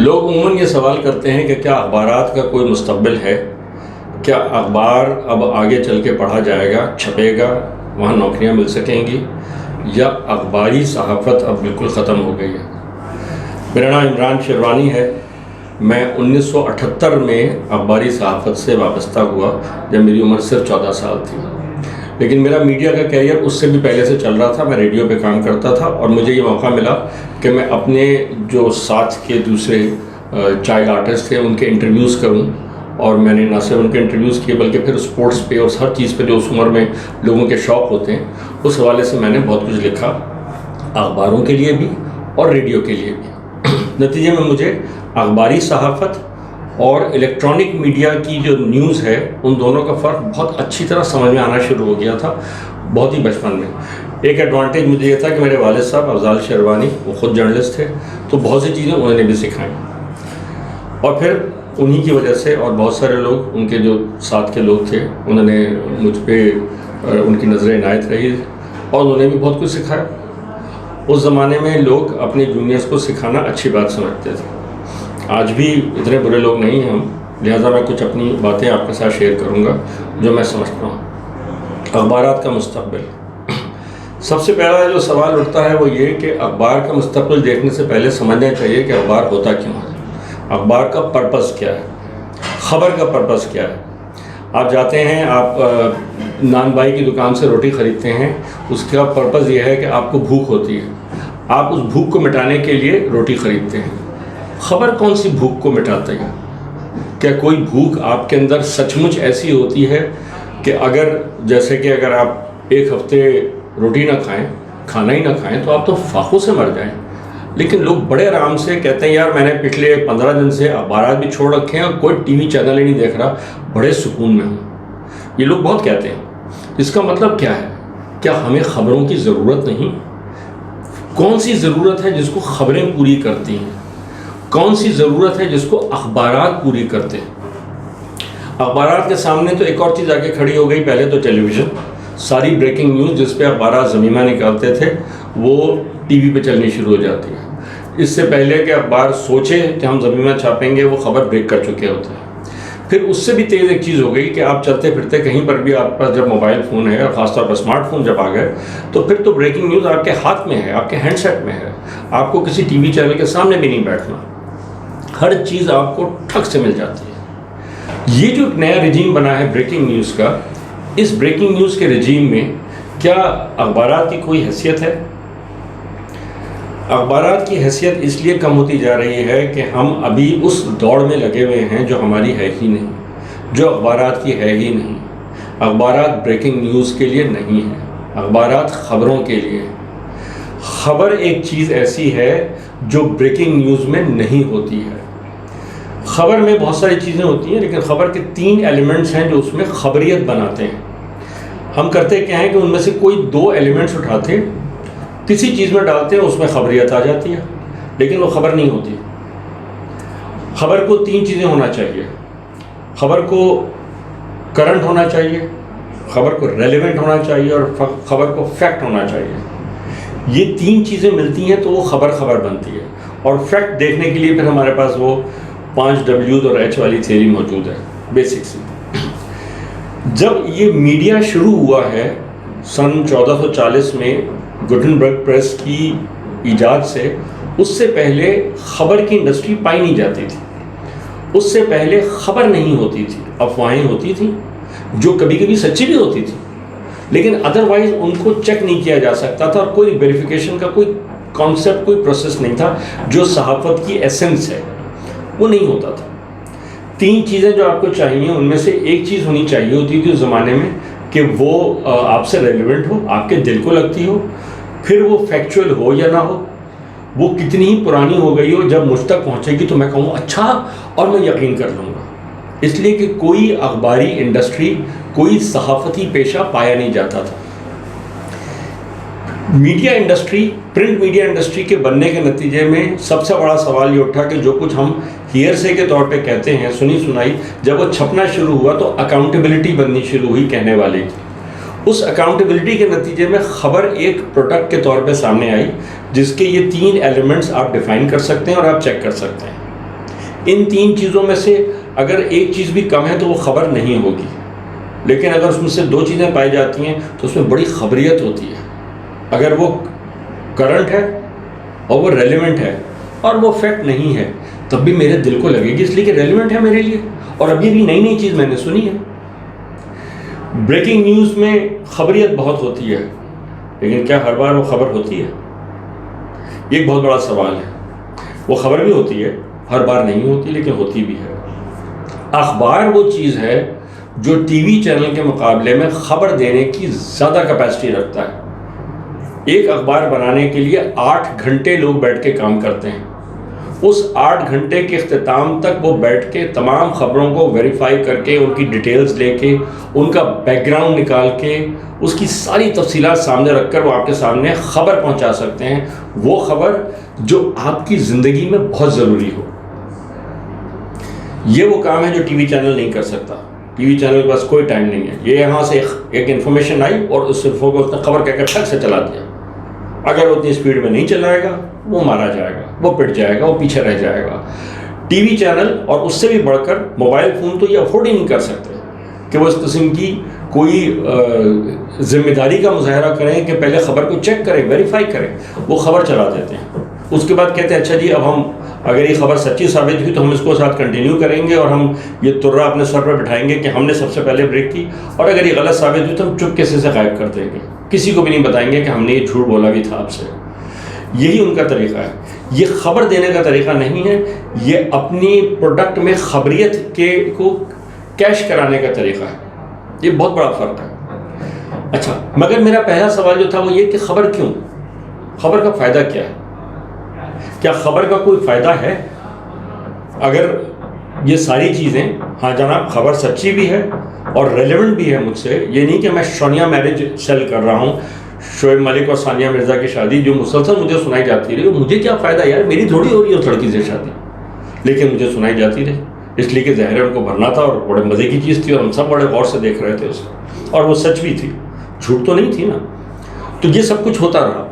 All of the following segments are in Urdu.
لوگ عموماً یہ سوال کرتے ہیں کہ کیا اخبارات کا کوئی مستقبل ہے؟ کیا اخبار اب آگے چل کے پڑھا جائے گا، چھپے گا، وہاں نوکریاں مل سکیں گی، یا اخباری صحافت اب بالکل ختم ہو گئی ہے؟ میرا نام عمران شیروانی ہے۔ میں 1978 میں اخباری صحافت سے وابستہ ہوا جب میری عمر صرف 14 سال تھی، لیکن میرا میڈیا کا کیریئر اس سے بھی پہلے سے چل رہا تھا۔ میں ریڈیو پہ کام کرتا تھا اور مجھے یہ موقع ملا کہ میں اپنے جو ساتھ کے دوسرے چائلڈ آرٹسٹ تھے ان کے انٹرویوز کروں، اور میں نے نہ صرف ان کے انٹرویوز کیے بلکہ پھر اسپورٹس پہ اور ہر چیز پہ جو اس عمر میں لوگوں کے شوق ہوتے ہیں، اس حوالے سے میں نے بہت کچھ لکھا، اخباروں کے لیے بھی اور ریڈیو کے لیے بھی۔ نتیجے میں مجھے اخباری صحافت اور الیکٹرانک میڈیا کی جو نیوز ہے ان دونوں کا فرق بہت اچھی طرح سمجھ میں آنا شروع ہو گیا تھا بہت ہی بچپن میں۔ ایک ایڈوانٹیج مجھے یہ تھا کہ میرے والد صاحب افضال شیروانی وہ خود جرنلسٹ تھے، تو بہت سی چیزیں انہوں نے بھی سکھائیں، اور پھر انہی کی وجہ سے اور بہت سارے لوگ ان کے جو ساتھ کے لوگ تھے انہوں نے مجھ پہ ان کی نظر عنایت رہی اور انہوں نے بھی بہت کچھ سکھایا۔ اس زمانے میں لوگ اپنے جونیئرس کو سکھانا اچھی بات سمجھتے تھے۔ آج بھی اتنے برے لوگ نہیں ہیں ہم، لہٰذا میں کچھ اپنی باتیں آپ کے ساتھ شیئر کروں گا جو میں سمجھتا ہوں۔ اخبارات کا مستقبل، سب سے پہلا جو سوال اٹھتا ہے وہ یہ کہ اخبار کا مستقبل دیکھنے سے پہلے سمجھنا چاہیے کہ اخبار ہوتا کیوں ہے، اخبار کا پرپس کیا ہے، خبر کا پرپس کیا ہے۔ آپ جاتے ہیں، آپ نان بھائی کی دکان سے روٹی خریدتے ہیں، اس کا پرپس یہ ہے کہ آپ کو بھوک ہوتی ہے، آپ اس بھوک کو مٹانے کے لیے روٹی خریدتے ہیں۔ خبر کون سی بھوک کو مٹاتی ہے؟ کیا کوئی بھوک آپ کے اندر سچ مچ ایسی ہوتی ہے کہ جیسے کہ اگر آپ ایک ہفتے روٹی نہ کھائیں، کھانا ہی نہ کھائیں تو آپ تو فاقوں سے مر جائیں؟ لیکن لوگ بڑے آرام سے کہتے ہیں یار میں نے پچھلے 15 دن سے اخبارات بھی چھوڑ رکھے ہیں اور کوئی ٹی وی چینل ہی نہیں دیکھ رہا، بڑے سکون میں ہوں۔ یہ لوگ بہت کہتے ہیں۔ اس کا مطلب کیا ہے؟ کیا ہمیں خبروں کی ضرورت نہیں؟ کون سی ضرورت ہے جس کو خبریں پوری کرتی ہیں؟ کون سی ضرورت ہے جس کو اخبارات پوری کرتے ہیں؟ اخبارات کے سامنے تو ایک اور چیز آ کے کھڑی ہو گئی، پہلے تو ٹیلی ویژن، ساری بریکنگ نیوز جس پہ اخبارات ضمیمہ نکالتے تھے وہ ٹی وی پہ چلنی شروع ہو جاتی ہے۔ اس سے پہلے کہ اخبار سوچے کہ ہم ضمیمہ چھاپیں گے وہ خبر بریک کر چکے ہوتے ہیں۔ پھر اس سے بھی تیز ایک چیز ہو گئی کہ آپ چلتے پھرتے کہیں پر بھی آپ پاس جب موبائل فون ہے، اور خاص طور پر اسمارٹ فون جب آ گئے تو پھر تو بریکنگ نیوز آپ کے ہاتھ میں ہے، آپ کے ہینڈ سیٹ میں ہے، آپ کو کسی ٹی وی چینل کے سامنے بھی نہیں بیٹھنا، ہر چیز آپ کو ٹھک سے مل جاتی ہے۔ یہ جو ایک نیا رجیم بنا ہے بریکنگ نیوز کا، اس بریکنگ نیوز کے رجیم میں کیا اخبارات کی کوئی حیثیت ہے؟ اخبارات کی حیثیت اس لیے کم ہوتی جا رہی ہے کہ ہم ابھی اس دوڑ میں لگے ہوئے ہیں جو ہماری ہے ہی نہیں، جو اخبارات کی ہے ہی نہیں۔ اخبارات بریکنگ نیوز کے لیے نہیں ہیں، اخبارات خبروں کے لیے۔ خبر ایک چیز ایسی ہے جو بریکنگ نیوز میں نہیں ہوتی ہے۔ خبر میں بہت ساری چیزیں ہوتی ہیں لیکن خبر کے 3 ایلیمنٹس ہیں جو اس میں خبریت بناتے ہیں۔ ہم کرتے کیا ہیں کہ ان میں سے کوئی 2 ایلیمنٹس اٹھاتے کسی چیز میں ڈالتے ہیں، اس میں خبریت آ جاتی ہے، لیکن وہ خبر نہیں ہوتی۔ خبر کو 3 چیزیں ہونا چاہیے، خبر کو کرنٹ ہونا چاہیے، خبر کو ریلیونٹ ہونا چاہیے، اور خبر کو فیکٹ ہونا چاہیے۔ یہ 3 چیزیں ملتی ہیں تو وہ خبر بنتی ہے، اور فیکٹ دیکھنے کے لیے پھر ہمارے پاس وہ 5 W's اور H والی تھیوری موجود ہے بیسک سی۔ جب یہ میڈیا شروع ہوا ہے سن 1440 میں گٹنبرگ پریس کی ایجاد سے، اس سے پہلے خبر کی انڈسٹری پائی نہیں جاتی تھی۔ اس سے پہلے خبر نہیں ہوتی تھی، افواہیں ہوتی تھیں جو کبھی کبھی سچی بھی ہوتی تھی، لیکن ادروائز ان کو چیک نہیں کیا جا سکتا تھا، اور کوئی ویریفیکیشن کا کوئی کانسیپٹ، کوئی پروسیس نہیں تھا جو صحافت کی ایسنس ہے وہ نہیں ہوتا تھا۔ 3 چیزیں جو آپ کو چاہیے ان میں سے ایک چیز ہونی چاہیے ہوتی تھی اس زمانے میں کہ وہ آپ سے ریلیونٹ ہو، آپ کے دل کو لگتی ہو، پھر وہ فیکچوئل ہو یا نہ ہو، وہ کتنی ہی پرانی ہو گئی ہو، جب مجھ تک پہنچے گی تو میں کہوں اچھا اور میں یقین کر لوں گا۔ اس لیے کہ کوئی اخباری انڈسٹری، کوئی صحافتی پیشہ پایا نہیں جاتا تھا۔ Media industry, print media industry کے بننے کے نتیجے میں سب سے بڑا سوال یہ اٹھا کہ جو کچھ ہم ہیئرسے کے طور پہ کہتے ہیں، سنی سنائی، جب وہ چھپنا شروع ہوا تو اکاؤنٹیبلٹی بننی شروع ہوئی کہنے والے کی۔ اس اکاؤنٹیبلٹی کے نتیجے میں خبر ایک پروڈکٹ کے طور پہ سامنے آئی جس کے یہ 3 ایلیمنٹس آپ ڈیفائن کر سکتے ہیں اور آپ چیک کر سکتے ہیں۔ ان 3 چیزوں میں سے اگر ایک چیز بھی کم ہے تو وہ خبر نہیں ہوگی، لیکن اگر اس میں سے 2 چیزیں پائی جاتی ہیں تو اس میں بڑی خبریت ہوتی ہے۔ اگر وہ کرنٹ ہے اور وہ ریلیونٹ ہے اور وہ فیکٹ نہیں ہے تب بھی میرے دل کو لگے گی، اس لیے کہ ریلیونٹ ہے میرے لیے اور ابھی بھی نئی چیز میں نے سنی ہے۔ بریکنگ نیوز میں خبریت بہت ہوتی ہے، لیکن کیا ہر بار وہ خبر ہوتی ہے؟ یہ ایک بہت بڑا سوال ہے۔ وہ خبر بھی ہوتی ہے، ہر بار نہیں ہوتی لیکن ہوتی بھی ہے۔ اخبار وہ چیز ہے جو ٹی وی چینل کے مقابلے میں خبر دینے کی زیادہ کیپیسٹی رکھتا ہے۔ ایک اخبار بنانے کے لیے 8 گھنٹے لوگ بیٹھ کے کام کرتے ہیں۔ اس 8 گھنٹے کے اختتام تک وہ بیٹھ کے تمام خبروں کو ویریفائی کر کے، ان کی ڈیٹیلز لے کے، ان کا بیک گراؤنڈ نکال کے، اس کی ساری تفصیلات سامنے رکھ کر وہ آپ کے سامنے خبر پہنچا سکتے ہیں، وہ خبر جو آپ کی زندگی میں بہت ضروری ہو۔ یہ وہ کام ہے جو ٹی وی چینل نہیں کر سکتا۔ ٹی وی چینل کے پاس کوئی ٹائم نہیں ہے، یہ یہاں سے ایک انفارمیشن آئی اور اس انفو کو اس نے خبر کہہ کر ٹھک سے چلا دیا۔ اگر اتنی اسپیڈ میں نہیں چلائے گا وہ مارا جائے گا، وہ پٹ جائے گا، وہ پیچھے رہ جائے گا۔ ٹی وی چینل اور اس سے بھی بڑھ کر موبائل فون تو یہ افورڈ ہی نہیں کر سکتے کہ وہ اس قسم کی کوئی ذمہ داری کا مظاہرہ کریں کہ پہلے خبر کو چیک کریں، ویریفائی کریں۔ وہ خبر چلا دیتے ہیں، اس کے بعد کہتے ہیں اچھا جی اب ہم اگر یہ خبر سچی ثابت ہوئی تو ہم اس کو ساتھ کنٹینیو کریں گے اور ہم یہ ترہ اپنے سر پہ بٹھائیں گے کہ ہم نے سب سے پہلے بریک کی، اور اگر یہ غلط ثابت ہوئی تو ہم چپکے سے غائب کر دیں گے، کسی کو بھی نہیں بتائیں گے کہ ہم نے یہ جھوٹ بولا بھی تھا آپ سے۔ یہی ان کا طریقہ ہے۔ یہ خبر دینے کا طریقہ نہیں ہے، یہ اپنی پروڈکٹ میں خبریت کو کیش کرانے کا طریقہ ہے۔ یہ بہت بڑا فرق ہے۔ اچھا، مگر میرا پہلا سوال جو تھا وہ یہ کہ خبر کیوں؟ خبر کا فائدہ کیا ہے؟ کیا خبر کا کوئی فائدہ ہے؟ اگر یہ ساری چیزیں، ہاں جناب خبر سچی بھی ہے اور ریلیونٹ بھی ہے مجھ سے، یہ نہیں کہ میں سونیا میرج سیل کر رہا ہوں، شعیب ملک اور ثانیہ مرزا کی شادی جو مسلسل مجھے سنائی جاتی رہی، مجھے کیا فائدہ یار، میری تھوڑی ہو رہی ہے اس لڑکی سے شادی، لیکن مجھے سنائی جاتی رہی اس لیے کہ ظاہر ہے ان کو بھرنا تھا اور بڑے مزے کی چیز تھی اور ہم سب بڑے غور سے دیکھ رہے تھے اسے، اور وہ سچ بھی تھی، جھوٹ تو نہیں تھی نا۔ تو یہ سب کچھ ہوتا رہا،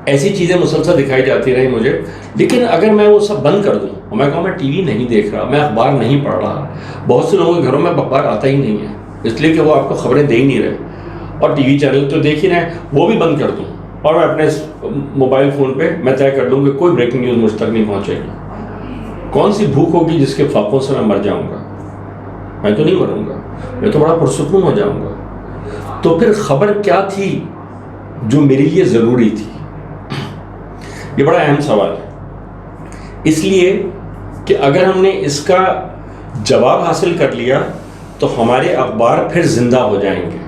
ایسی چیزیں مسلسل دکھائی جاتی رہی مجھے، لیکن اگر میں وہ سب بند کر دوں اور میں کہوں میں ٹی وی نہیں دیکھ رہا، میں اخبار نہیں پڑھ رہا، بہت سے لوگوں کے گھروں میں اخبار آتا ہی نہیں ہے اس لیے کہ وہ آپ کو خبریں دے ہی نہیں رہے، اور ٹی وی چینل تو دیکھ ہی رہے ہیں، وہ بھی بند کر دوں اور میں اپنے موبائل فون پہ میں طے کر دوں کہ کوئی بریکنگ نیوز مجھ تک نہیں پہنچے گی، کون سی بھوک ہوگی جس کے فاقوں سے میں مر جاؤں گا؟ میں تو نہیں مروں گا، میں تو بڑا پرسکون ہو جاؤں گا۔ تو پھر خبر کیا تھی جو میرے لیے ضروری تھی؟ یہ بڑا اہم سوال ہے، اس لیے کہ اگر ہم نے اس کا جواب حاصل کر لیا تو ہمارے اخبار پھر زندہ ہو جائیں گے۔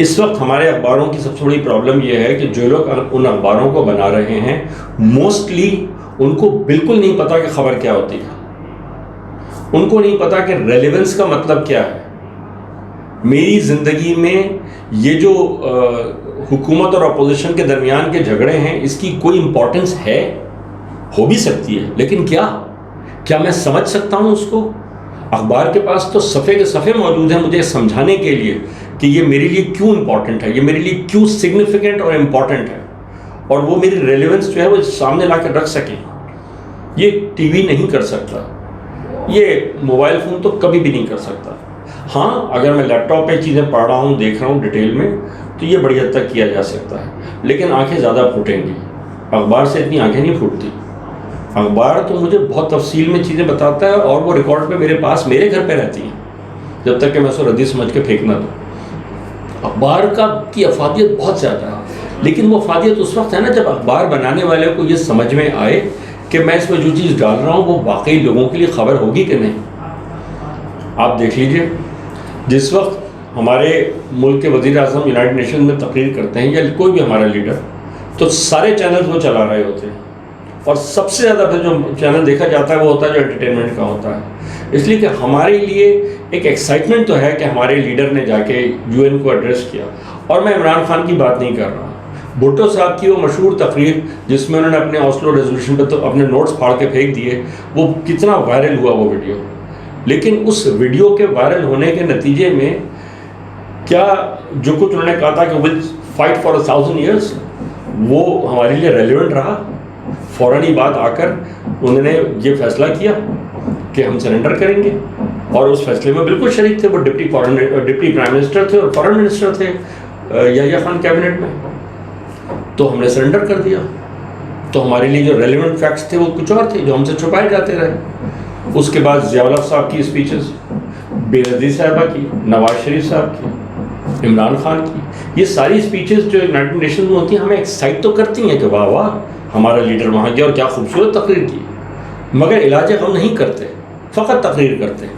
اس وقت ہمارے اخباروں کی سب سے بڑی پرابلم یہ ہے کہ جو لوگ ان اخباروں کو بنا رہے ہیں موسٹلی ان کو بالکل نہیں پتا کہ خبر کیا ہوتی ہے، ان کو نہیں پتا کہ ریلیونس کا مطلب کیا ہے۔ میری زندگی میں یہ جو حکومت اور اپوزیشن کے درمیان کے جھگڑے ہیں، اس کی کوئی امپورٹنس ہے؟ ہو بھی سکتی ہے، لیکن کیا میں سمجھ سکتا ہوں اس کو؟ اخبار کے پاس تو صفحے کے صفحے موجود ہیں مجھے سمجھانے کے لیے کہ یہ میرے لیے کیوں امپورٹنٹ ہے، یہ میرے لیے کیوں سگنیفیکنٹ اور امپورٹنٹ ہے، اور وہ میری ریلیونس جو ہے وہ سامنے لا کر رکھ سکیں۔ یہ ٹی وی نہیں کر سکتا، یہ موبائل فون تو کبھی بھی نہیں کر سکتا۔ ہاں اگر میں لیپ ٹاپ پہ چیزیں پڑھ رہا ہوں، دیکھ رہا ہوں ڈیٹیل میں، تو یہ بڑی حد تک کیا جا سکتا ہے، لیکن آنکھیں زیادہ پھوٹیں گی۔ اخبار سے اتنی آنکھیں نہیں پھوٹتی۔ اخبار تو مجھے بہت تفصیل میں چیزیں بتاتا ہے اور وہ ریکارڈ پہ میرے پاس میرے گھر پہ رہتی ہیں جب تک کہ میں اسے ردی سمجھ کے پھینکنا دوں۔ اخبار کی افادیت بہت زیادہ ہے، لیکن وہ افادیت اس وقت ہے نا جب اخبار بنانے والے کو یہ سمجھ میں آئے کہ میں اس میں جو چیز ڈال رہا ہوں وہ واقعی لوگوں کے لیے خبر ہوگی کہ نہیں۔ آپ دیکھ لیجئے، جس وقت ہمارے ملک کے وزیر اعظم یونائٹڈ نیشن میں تقریر کرتے ہیں یا کوئی بھی ہمارا لیڈر، تو سارے چینلز وہ چلا رہے ہوتے ہیں، اور سب سے زیادہ پھر جو چینل دیکھا جاتا ہے وہ ہوتا ہے جو انٹرٹینمنٹ کا ہوتا ہے، اس لیے کہ ہمارے لیے ایک ایکسائٹمنٹ تو ہے کہ ہمارے لیڈر نے جا کے یو این کو ایڈریس کیا۔ اور میں عمران خان کی بات نہیں کر رہا، بھٹو صاحب کی وہ مشہور تقریر جس میں انہوں نے اپنے اوسلو ریزولوشن پہ تو اپنے نوٹس پھاڑ کے پھینک دیے، وہ کتنا وائرل ہوا وہ ویڈیو، لیکن اس ویڈیو کے وائرل ہونے کے نتیجے میں کیا جو کچھ انہوں نے کہا تھا کہ ول فائٹ فار 1000 ایئرس وہ ہمارے لیے ریلیونٹ رہا؟ فوراً ہی بعد آ کر انہوں نے یہ فیصلہ کیا کہ ہم سرنڈر کریں گے، اور اس فیصلے میں بالکل شریک تھے. وہ ڈپٹی پرائم منسٹر تھے اور فارن منسٹر تھے یحییٰ خان کیبنٹ میں. تو ہم نے سرنڈر کر دیا. تو ہمارے لیے جو ریلیونٹ فیکٹس تھے وہ کچھ اور تھے جو ہم سے چھپائے جاتے رہے. اس کے بعد ضیاء الحق صاحب کی اسپیچز، بے نظیر صاحبہ کی، نواز شریف صاحب کی، عمران خان کی، یہ ساری اسپیچز جو یونائٹڈ نیشنز میں ہوتی ہیں ہمیں ایکسائٹ تو کرتی ہیں کہ واہ واہ ہمارا لیڈر وہاں گیا اور کیا خوبصورت تقریر کی، مگر علاج ہم نہیں کرتے، فقط تقریر کرتے ہیں.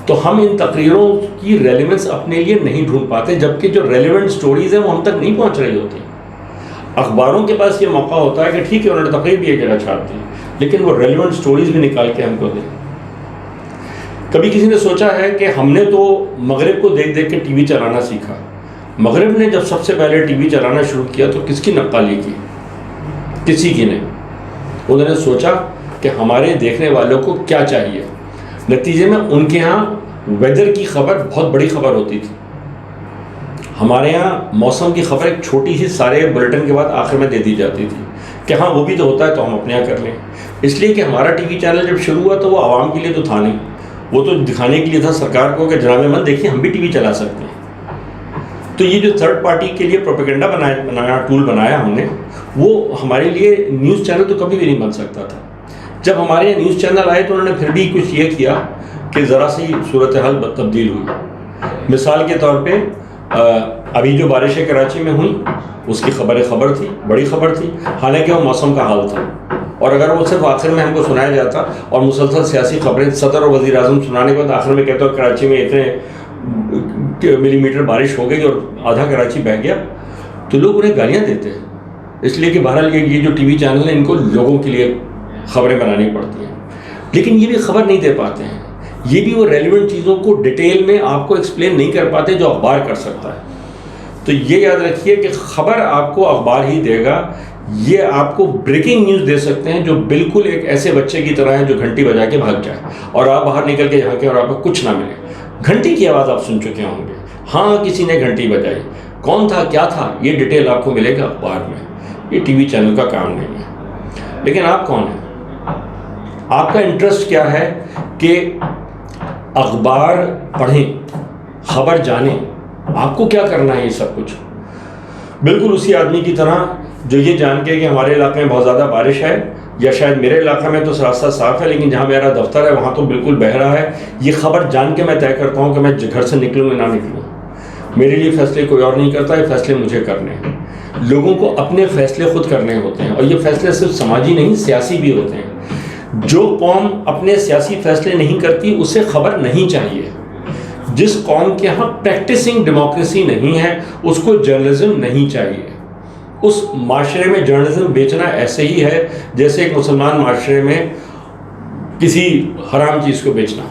تو ہم ان تقریروں کی ریلیونس اپنے لیے نہیں ڈھونڈ پاتے، جبکہ جو ریلیونٹ سٹوریز ہیں وہ ہم تک نہیں پہنچ رہی ہوتی. اخباروں کے پاس یہ موقع ہوتا ہے کہ ٹھیک ہے انہوں نے تقریر بھی ایک جگہ چھاپ دی، لیکن وہ ریلیونٹ سٹوریز بھی نکال کے ہم کو دیں. کبھی کسی نے سوچا ہے کہ ہم نے تو مغرب کو دیکھ دیکھ کے ٹی وی چلانا سیکھا. مغرب نے جب سب سے پہلے ٹی وی چلانا شروع کیا تو کس کی نقالی کی؟ کسی کی نہیں. انہوں نے سوچا کہ ہمارے دیکھنے والوں کو کیا چاہیے. نتیجے میں ان کے ہاں ویدر کی خبر بہت بڑی خبر ہوتی تھی. ہمارے ہاں موسم کی خبر ایک چھوٹی سی سارے بلٹن کے بعد آخر میں دے دی جاتی تھی کہ ہاں وہ بھی تو ہوتا ہے تو ہم اپنے یہاں کر لیں. اس لیے کہ ہمارا ٹی وی چینل جب شروع ہوا تو وہ عوام کے لیے تو تھا نہیں، وہ تو دکھانے کے لیے تھا سرکار کو کہ جناب من دیکھیے ہم بھی ٹی وی چلا سکتے ہیں. تو یہ جو تھرڈ پارٹی کے لیے پروپیگنڈا بنایا ٹول بنایا ہم نے، وہ ہمارے لیے نیوز چینل تو کبھی بھی نہیں بن سکتا تھا. جب ہمارے یہاں نیوز چینل آئے تو انہوں نے پھر بھی کچھ یہ کیا کہ ذرا سی صورتحال تبدیل ہوئی. مثال کے طور پہ ابھی جو بارشیں کراچی میں ہوئیں اس کی خبر تھی، بڑی خبر تھی، حالانکہ وہ موسم کا حال تھا. اور اگر وہ صرف آخر میں ہم کو سنایا جاتا اور مسلسل سیاسی خبریں صدر اور وزیر اعظم سنانے کے بعد آخر میں کہتا ہو کراچی میں اتنے ملی میٹر بارش ہو گئی اور آدھا کراچی بہہ گیا، تو لوگ انہیں گالیاں دیتے ہیں. اس لیے کہ بہرحال یہ جو ٹی وی چینل ہیں ان کو لوگوں کے لیے خبریں بنانی پڑتی ہیں، لیکن یہ بھی خبر نہیں دے پاتے ہیں. یہ بھی وہ ریلیونٹ چیزوں کو ڈیٹیل میں آپ کو ایکسپلین نہیں کر پاتے جو اخبار کر سکتا ہے. تو یہ یاد رکھیے کہ خبر آپ کو اخبار ہی دے گا. یہ آپ کو بریکنگ نیوز دے سکتے ہیں جو بالکل ایک ایسے بچے کی طرح ہے جو گھنٹی بجا کے بھاگ جائے اور آپ باہر نکل کے جھانکیں اور آپ کو کچھ نہ ملے. گھنٹی کی آواز آپ سن چکے ہوں گے، ہاں کسی نے گھنٹی بجائی، کون تھا کیا تھا یہ ڈیٹیل آپ کو ملے گا اخبار میں. یہ ٹی وی چینل کا کام نہیں ہے. لیکن آپ کون ہیں؟ آپ کا انٹرسٹ کیا ہے کہ اخبار پڑھیں، خبر جانیں. آپ کو کیا کرنا ہے یہ سب کچھ؟ بالکل اسی آدمی کی طرح جو یہ جان کے کہ ہمارے علاقے میں بہت زیادہ بارش ہے، یا شاید میرے علاقے میں تو راستہ صاف ہے لیکن جہاں میرا دفتر ہے وہاں تو بالکل بہہ رہا ہے، یہ خبر جان کے میں طے کرتا ہوں کہ میں گھر سے نکلوں یا نہ نکلوں. میرے لیے فیصلے کوئی اور نہیں کرتا، یہ فیصلے مجھے کرنے ہیں. لوگوں کو اپنے فیصلے خود کرنے ہوتے ہیں، اور یہ فیصلے صرف سماجی نہیں سیاسی بھی ہوتے ہیں. جو قوم اپنے سیاسی فیصلے نہیں کرتی اسے خبر نہیں چاہیے. جس قوم کے ہاں پریکٹسنگ ڈیموکریسی نہیں ہے اس کو جرنلزم نہیں چاہیے. اس معاشرے میں جرنلزم بیچنا ایسے ہی ہے جیسے ایک مسلمان معاشرے میں کسی حرام چیز کو بیچنا.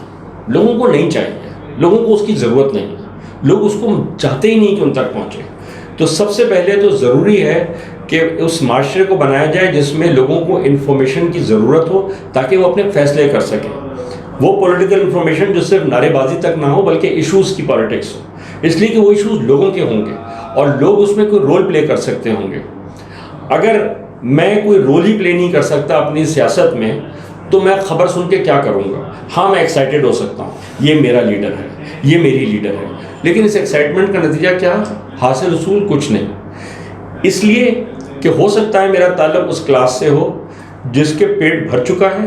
لوگوں کو نہیں چاہیے، لوگوں کو اس کی ضرورت نہیں ہے، لوگ اس کو چاہتے ہی نہیں کہ ان تک پہنچے. تو سب سے پہلے تو ضروری ہے کہ اس معاشرے کو بنایا جائے جس میں لوگوں کو انفارمیشن کی ضرورت ہو تاکہ وہ اپنے فیصلے کر سکیں. وہ پولیٹیکل انفارمیشن جو صرف نعرے بازی تک نہ ہو بلکہ ایشوز کی پالیٹکس ہو، اس لیے کہ وہ ایشوز لوگوں کے ہوں گے اور لوگ اس میں کوئی رول پلے کر سکتے ہوں گے. اگر میں کوئی رول ہی پلے نہیں کر سکتا اپنی سیاست میں تو میں خبر سن کے کیا کروں گا؟ ہاں میں ایکسائٹیڈ ہو سکتا ہوں، یہ میرا لیڈر ہے، یہ میری لیڈر ہے، لیکن اس ایکسائٹمنٹ کا نتیجہ کیا؟ حاصل حصول کچھ نہیں. اس لیے کہ ہو سکتا ہے میرا تعلق اس کلاس سے ہو جس کے پیٹ بھر چکا ہے،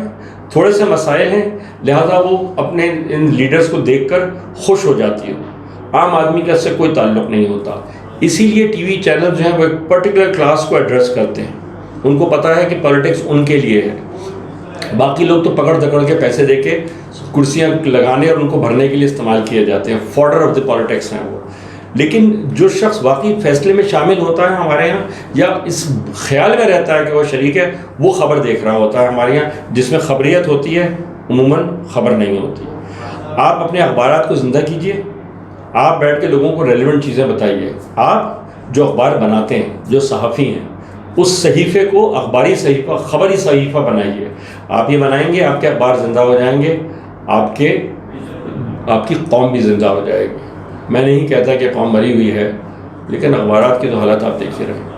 تھوڑے سے مسائل ہیں، لہذا وہ اپنے ان لیڈرز کو دیکھ کر خوش ہو جاتی ہے. عام آدمی کا اس سے کوئی تعلق نہیں ہوتا. اسی لیے ٹی وی چینل جو ہیں وہ ایک پرٹیکولر کلاس کو ایڈریس کرتے ہیں. ان کو پتہ ہے کہ پالیٹکس ان کے لیے ہے. باقی لوگ تو پکڑ دکڑ کے پیسے دے کے کرسیاں لگانے اور ان کو بھرنے کے لیے استعمال کیے جاتے ہیں. فارڈر آف دی پالیٹکس ہیں وہ. لیکن جو شخص واقعی فیصلے میں شامل ہوتا ہے ہمارے یہاں، یا اس خیال میں رہتا ہے کہ وہ شریک ہے، وہ خبر دیکھ رہا ہوتا ہے ہمارے یہاں. جس میں خبریت ہوتی ہے عموماً خبر نہیں ہوتی. آپ اپنے اخبارات کو زندہ کیجئے، آپ بیٹھ کے لوگوں کو ریلیونٹ چیزیں بتائیے. آپ جو اخبار بناتے ہیں، جو صحافی ہیں، اس صحیفے کو اخباری صحیفہ، خبری صحیفہ بنائیے. آپ یہ بنائیں گے آپ کے اخبار زندہ ہو جائیں گے، آپ کی قوم بھی زندہ ہو جائے گی. میں نہیں کہتا کہ قوم مری ہوئی ہے، لیکن اخبارات کی تو حالت آپ دیکھتے رہیں.